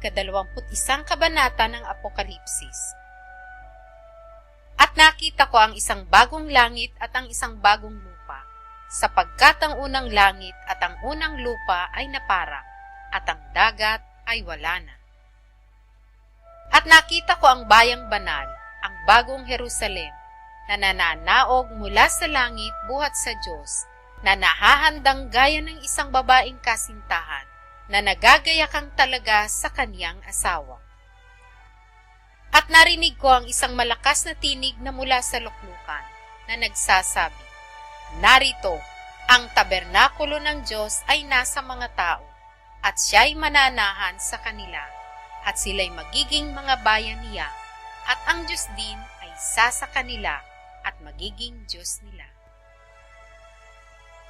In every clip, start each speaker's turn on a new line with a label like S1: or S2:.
S1: ika-21 kabanata ng Apokalipsis. At nakita ko ang isang bagong langit at ang isang bagong lupa, sapagkat ang unang langit at ang unang lupa ay naparang, at ang dagat ay wala na. At nakita ko ang bayang banal, ang bagong Jerusalem, na nananaog mula sa langit buhat sa Diyos, na nahahandang gaya ng isang babaeng kasintahan, na nagagayakang talaga sa kaniyang asawa. At narinig ko ang isang malakas na tinig na mula sa luklukan, na nagsasabi, "Narito, ang tabernakulo ng Diyos ay nasa mga tao, at siya'y mananahan sa kanila, at sila'y magiging mga bayan niya, at ang Diyos din ay isa sa kanila, at magiging Diyos nila.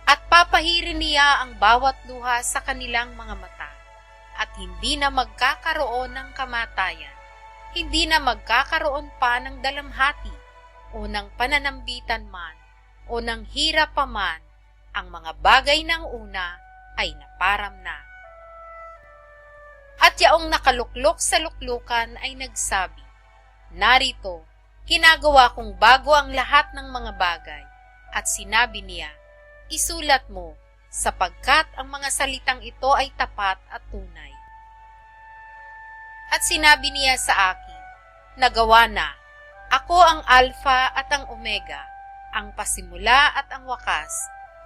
S1: At papahirin niya ang bawat luha sa kanilang mga mata, at hindi na magkakaroon ng kamatayan, hindi na magkakaroon pa ng dalamhati, o ng pananambitan man, o ng hirap pa man, ang mga bagay ng una ay naparam na." At yaong nakaluklok sa luklukan ay nagsabi, "Narito, ginagawa kong bago ang lahat ng mga bagay." At sinabi niya, "Isulat mo, sapagkat ang mga salitang ito ay tapat at tunay." At sinabi niya sa akin, "Nagawa na. Ako ang Alpha at ang Omega, ang pasimula at ang wakas.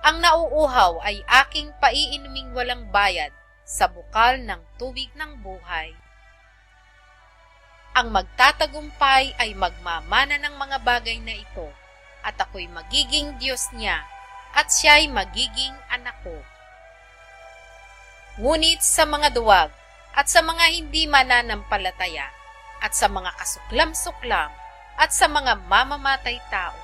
S1: Ang nauuhaw ay aking paiinuming walang bayad sa bukal ng tubig ng buhay. Ang magtatagumpay ay magmamana ng mga bagay na ito, at ako'y magiging Diyos niya, at siya'y magiging anak ko. Ngunit sa mga duwag, at sa mga hindi mananampalataya, at sa mga kasuklam-suklam, at sa mga mamamatay tao,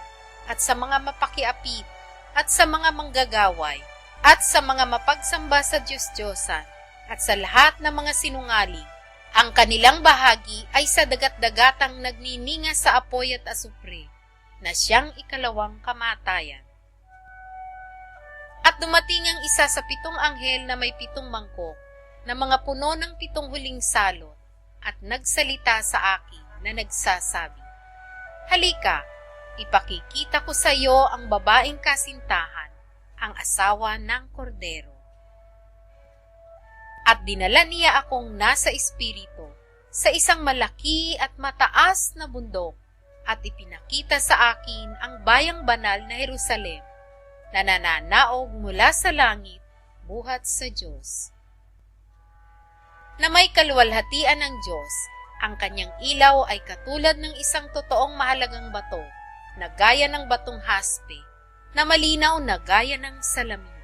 S1: at sa mga mapakiapid, at sa mga manggagaway, at sa mga mapagsamba sa Diyos-Diyosan, at sa lahat ng mga sinungaling, ang kanilang bahagi ay sa dagat-dagatang nagnininga sa apoy at asupre, na siyang ikalawang kamatayan. At dumating ang isa sa 7 anghel na may 7 mangkok, na mga puno ng 7 huling salot, at nagsalita sa akin na nagsasabi, "Halika, ipakikita ko sa iyo ang babaeng kasintahan, ang asawa ng kordero." At dinala niya akong nasa espiritu sa isang malaki at mataas na bundok, at ipinakita sa akin ang bayang banal na Jerusalem, na nananaog mula sa langit buhat sa Diyos, na may kaluwalhatian ng Diyos. Ang kanyang ilaw ay katulad ng isang totoong mahalagang bato, na gaya ng batong haspe, na malinaw na gaya ng salamin,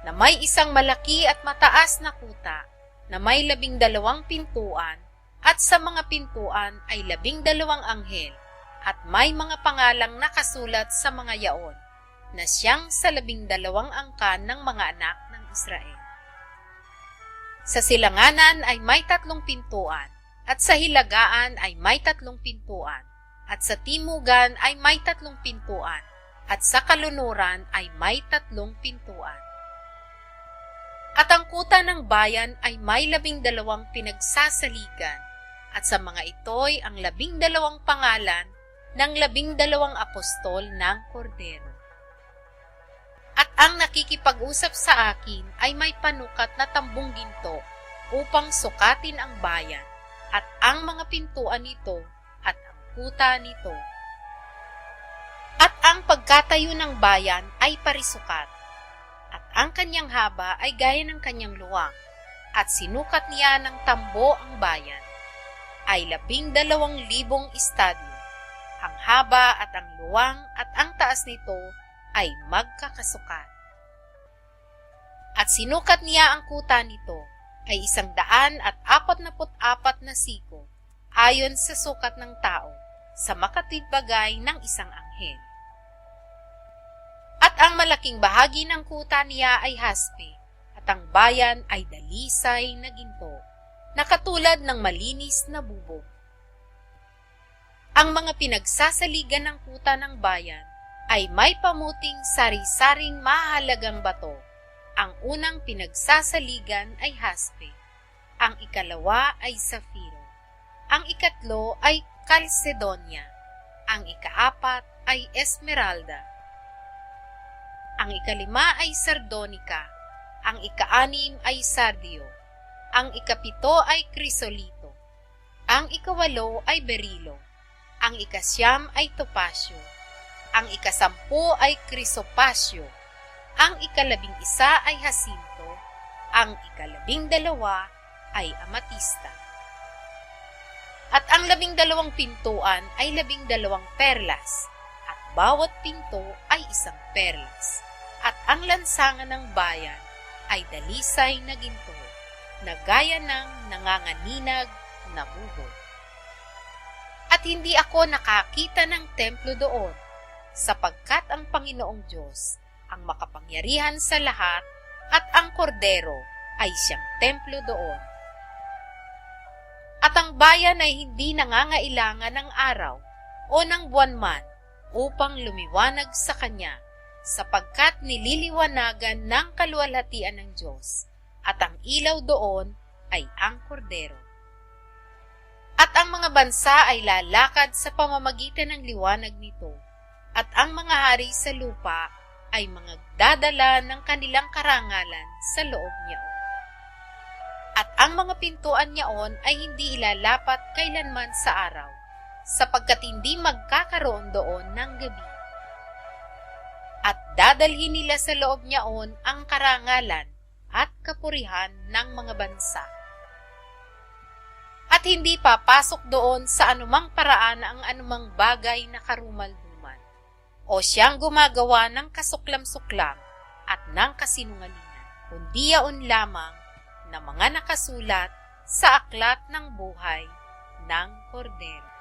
S1: na may isang malaki at mataas na kuta, na may 12 pintuan, at sa mga pintuan ay 12 anghel, at may mga pangalang nakasulat sa mga yaon, na siyang sa 12 angkan ng mga anak ng Israel. Sa silanganan ay may 3 pintuan, at sa hilagaan ay may 3 pintuan, at sa timugan ay may 3 pintuan, at sa kalunuran ay may 3 pintuan. At ang kuta ng bayan ay may 12 pinagsasaligan, at sa mga ito'y ang 12 pangalan ng 12 apostol ng Kordero. At ang nakikipag-usap sa akin ay may panukat na tambong ginto upang sukatin ang bayan, at ang mga pintuan nito, at ang kuta nito. At ang pagkatayo ng bayan ay parisukat, at ang kanyang haba ay gaya ng kanyang luwang, at sinukat niya ng tambo ang bayan, ay 12,000 estadyo. Ang haba at ang luwang at ang taas nito ay magkakasukat. At sinukat niya ang kuta nito ay 144 na siko, ayon sa sukat ng tao, sa makatwidbagay ng isang anghel. At ang malaking bahagi ng kuta niya ay haspe, at ang bayan ay dalisay na ginto, na katulad ng malinis na bubog. Ang mga pinagsasaligan ng kuta ng bayan ay may pamuting sari-saring mahalagang bato. Ang unang pinagsasaligan ay haspe, ang ikalawa ay safiro, ang ikatlo ay kalsedonia, ang ikaapat ay esmeralda, ang ikalima ay sardonika, ang ikaanim ay sardio, ang ikapito ay krisolito, ang ikawalo ay berilo, ang ikasyam ay topasyo, ang ikasampu ay krisopasyo, ang ikalabing isa ay hasinto, ang ikalabing dalawa ay amatista. At ang 12 pintuan ay 12 perlas, at bawat pinto ay isang perlas. At ang lansangan ng bayan ay dalisay na ginto, na gaya ng nanganganinag na bubog. At hindi ako nakakita ng templo doon, sapagkat ang Panginoong Diyos, ang makapangyarihan sa lahat, at ang kordero ay siyang templo doon. At ang bayan ay hindi nangangailangan ng araw o ng buwan man upang lumiwanag sa kanya, sapagkat nililiwanagan ng kaluwalhatian ng Diyos, at ang ilaw doon ay ang kordero. At ang mga bansa ay lalakad sa pamamagitan ng liwanag nito, at ang mga hari sa lupa ay mga dadala ng kanilang karangalan sa loob niyaon. At ang mga pintuan niyaon ay hindi ilalapat kailanman sa araw, sapagkat hindi magkakaroon doon ng gabi. At dadalhin nila sa loob niyaon ang karangalan at kapurihan ng mga bansa. At hindi papasok doon sa anumang paraan ang anumang bagay na karumal-dumal, o siyang gumagawa ng kasuklam-suklam at ng kasinungalingan, kundi yaon lamang na mga nakasulat sa aklat ng buhay ng kordero.